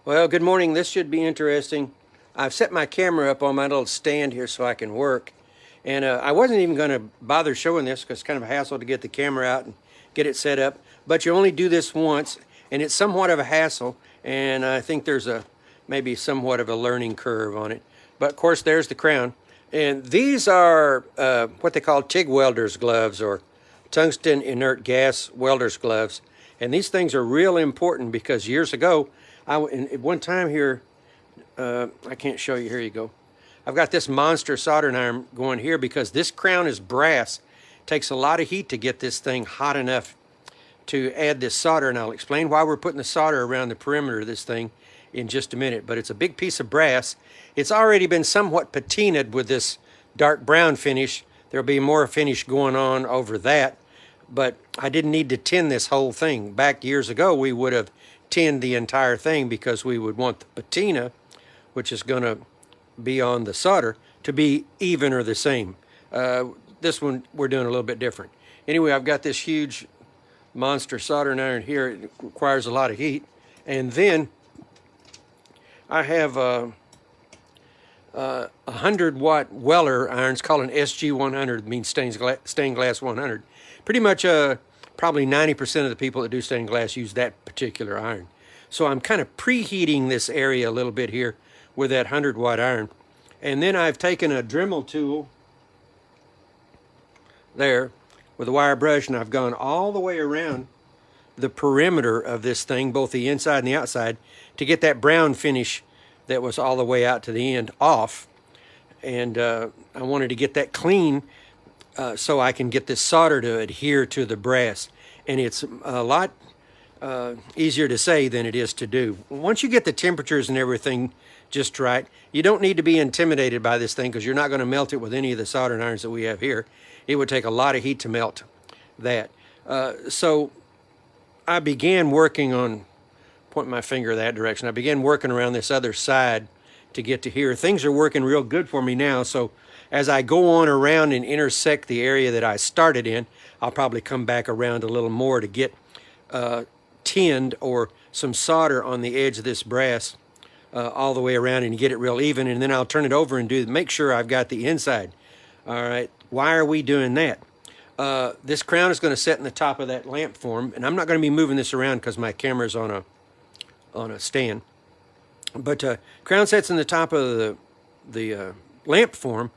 Well, good morning. This should be interesting. I've set my camera up on my little stand here so I can work. And I wasn't even going to bother showing this because it's kind of a hassle to get the camera out and get it set up. But you only do this once, and it's somewhat of a hassle. And I think there's maybe somewhat of a learning curve on it. But of course, there's the crown. And these are what they call TIG welder's gloves, or tungsten inert gas welder's gloves. And these things are real important because years ago, at one time here, I can't show you. Here you go. I've got this monster soldering iron going here because this crown is brass. It takes a lot of heat to get this thing hot enough to add this solder, and I'll explain why we're putting the solder around the perimeter of this thing in just a minute. But it's a big piece of brass. It's already been somewhat patinaed with this dark brown finish. There'll be more finish going on over that, but I didn't need to tin this whole thing. Back years ago, we would have tinned the entire thing because we would want the patina, which is going to be on the solder, to be even or the same. This one we're doing a little bit different. Anyway, I've got this huge monster soldering iron here. It requires a lot of heat. And then I have a 100-watt Weller iron. It's called an SG100, means stained glass 100. Pretty much probably 90% of the people that do stained glass use that particular iron. So I'm kind of preheating this area a little bit here with that 100-watt iron. And then I've taken a Dremel tool there with a wire brush, and I've gone all the way around the perimeter of this thing, both the inside and the outside, to get that brown finish that was all the way out to the end off. And I wanted to get that clean so I can get this solder to adhere to the brass. And it's a lot easier to say than it is to do. Once you get the temperatures and everything just right, you don't need to be intimidated by this thing because you're not going to melt it with any of the soldering irons that we have here. It would take a lot of heat to melt that. So I began working on, pointing my finger that direction, I began working around this other side to get to here. Things are working real good for me now, so as I go on around and intersect the area that I started in, I'll probably come back around a little more to get tinned or some solder on the edge of this brass all the way around and get it real even, and then I'll turn it over and make sure I've got the inside. All right, why are we doing that? This crown is going to set in the top of that lamp form, and I'm not going to be moving this around because my camera's on a stand. But crown sets in the top of the lamp form,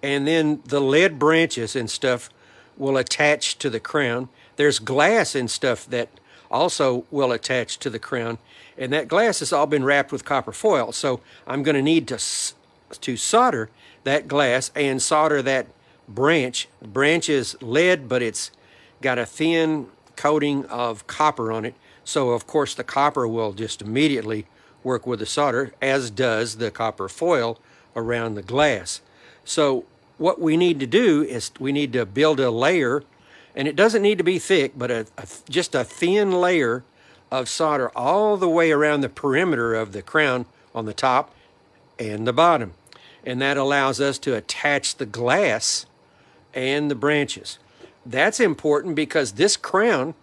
and then the lead branches and stuff will attach to the crown. There's glass and stuff that also will attach to the crown, and that glass has all been wrapped with copper foil. So I'm going to need to solder that glass and solder that branch. The branch is lead, but it's got a thin coating of copper on it. So of course the copper will just immediately work with the solder, as does the copper foil around the glass. So what we need to do is we need to build a layer, and it doesn't need to be thick, but just a thin layer of solder all the way around the perimeter of the crown on the top and the bottom. And that allows us to attach the glass and the branches. That's important because this crown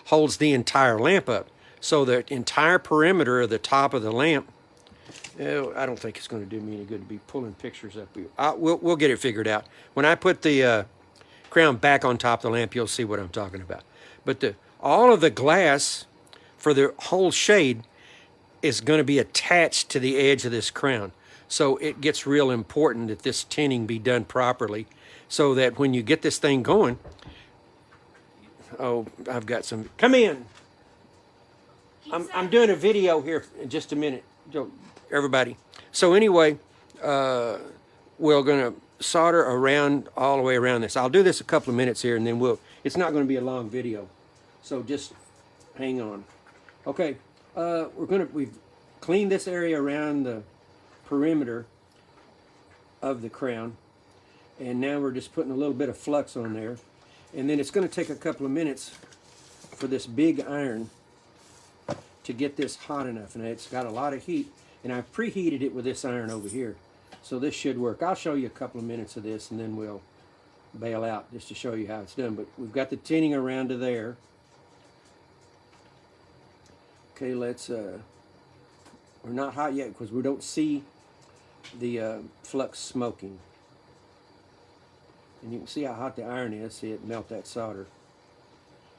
holds the entire lamp up. So the entire perimeter of the top of the lamp, I don't think it's going to do me any good to be pulling pictures up here. We'll get it figured out. When I put the crown back on top of the lamp, you'll see what I'm talking about. But all of the glass for the whole shade is going to be attached to the edge of this crown. So it gets real important that this tinning be done properly so that when you get this thing going, oh, I've got some, come in. I'm doing a video here in just a minute, everybody. So anyway, we're going to solder around all the way around this. I'll do this a couple of minutes here, and then it's not going to be a long video. So just hang on. Okay, we've cleaned this area around the perimeter of the crown, and now we're just putting a little bit of flux on there. And then it's going to take a couple of minutes for this big iron to get this hot enough, and it's got a lot of heat, and I've preheated it with this iron over here, so this should work. I'll show you a couple of minutes of this, and then we'll bail out just to show you how it's done. But we've got the tinning around to there. Okay, let's Or not hot yet because we don't see the flux smoking. And you can see how hot the iron is. See it melt that solder.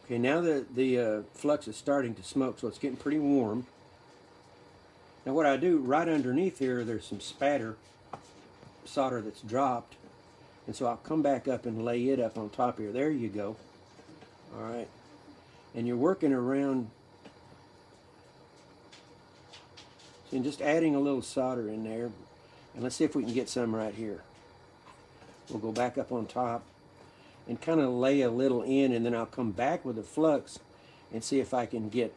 Okay, now the flux is starting to smoke, so it's getting pretty warm. Now what I do, right underneath here, there's some spatter solder that's dropped. And so I'll come back up and lay it up on top here. There you go. All right. And you're working around, and just adding a little solder in there. And let's see if we can get some right here. We'll go back up on top and kind of lay a little in, and then I'll come back with the flux and see if I can get.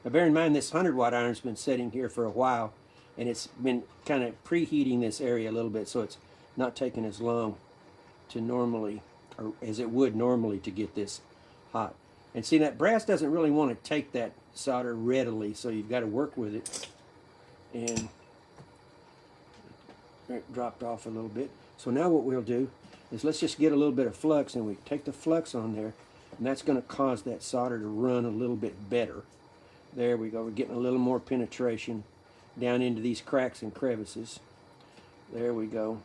Now bear in mind this 100-watt iron's been sitting here for a while, and it's been kind of preheating this area a little bit, so it's not taking as long to normally, or as it would normally, to get this hot. And see, that brass doesn't really want to take that solder readily, so you've got to work with it. And it dropped off a little bit. So now what we'll do is let's just get a little bit of flux, and we take the flux on there, and that's going to cause that solder to run a little bit better. There we go. We're getting a little more penetration down into these cracks and crevices. There we go.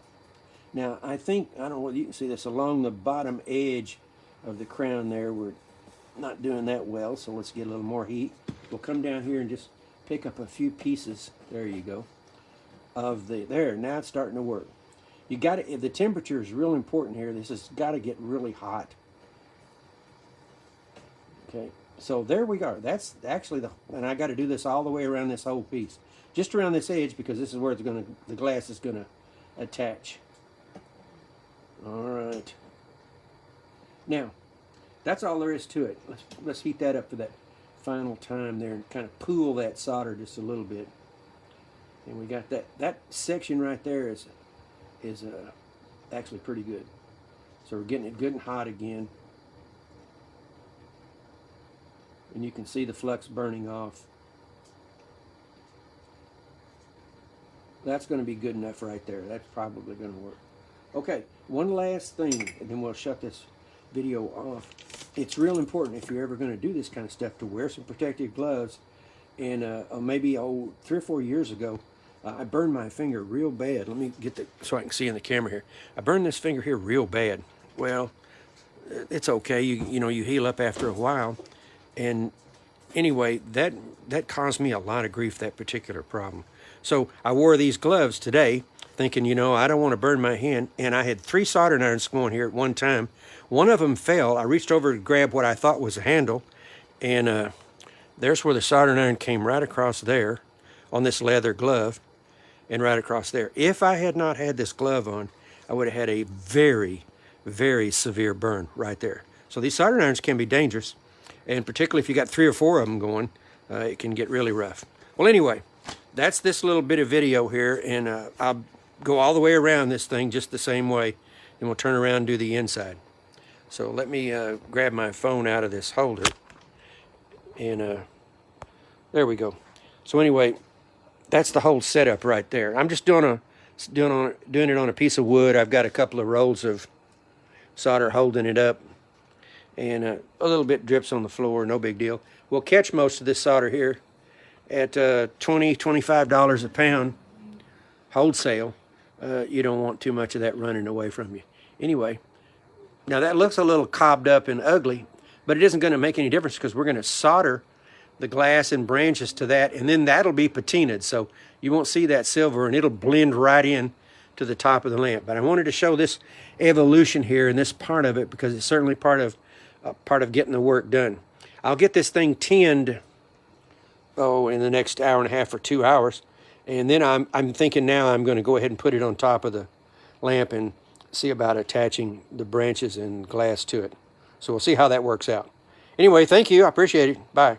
Now I think, I don't know whether you can see this, along the bottom edge of the crown there, we're not doing that well, so let's get a little more heat. We'll come down here and just pick up a few pieces, there you go, of there, now it's starting to work. You got to, the temperature is real important here. This has got to get really hot. Okay, so there we go. That's actually and I got to do this all the way around this whole piece. Just around this edge, because this is where it's going to, the glass is going to attach. All right. Now, that's all there is to it. Let's heat that up for that final time there and kind of pool that solder just a little bit. And we got that section right there is actually pretty good. So we're getting it good and hot again. And you can see the flux burning off. That's going to be good enough right there. That's probably going to work. Okay, one last thing, and then we'll shut this video off. It's real important if you're ever going to do this kind of stuff to wear some protective gloves. And maybe 3 or 4 years ago, I burned my finger real bad. Let me get so I can see in the camera here. I burned this finger here real bad. Well, it's okay. You know, you heal up after a while. And anyway, that caused me a lot of grief, that particular problem. So I wore these gloves today, thinking, you know, I don't want to burn my hand. And I had 3 soldering irons going here at one time. One of them fell. I reached over to grab what I thought was a handle, and there's where the soldering iron came, right across there on this leather glove, and right across there. If I had not had this glove on, I would have had a very, very severe burn right there. So these soldering irons can be dangerous, and particularly if you got 3 or 4 of them going, it can get really rough. Well, anyway, that's this little bit of video here, and I'll go all the way around this thing just the same way, and we'll turn around and do the inside. So let me grab my phone out of this holder, and there we go. So anyway, that's the whole setup right there. I'm just doing it on a piece of wood. I've got a couple of rolls of solder holding it up, and a little bit drips on the floor, no big deal. We'll catch most of this solder here at $20, $25 a pound wholesale. You don't want too much of that running away from you. Anyway, now that looks a little cobbed up and ugly, but it isn't going to make any difference because we're going to solder the glass and branches to that, and then that'll be patinaed, so you won't see that silver, and it'll blend right in to the top of the lamp. But I wanted to show this evolution here and this part of it because it's certainly part of getting the work done. I'll get this thing tinned in the next hour and a half or 2 hours, and then I'm thinking now I'm going to go ahead and put it on top of the lamp and see about attaching the branches and glass to it. So we'll see how that works out. Anyway, thank you. I appreciate it. Bye.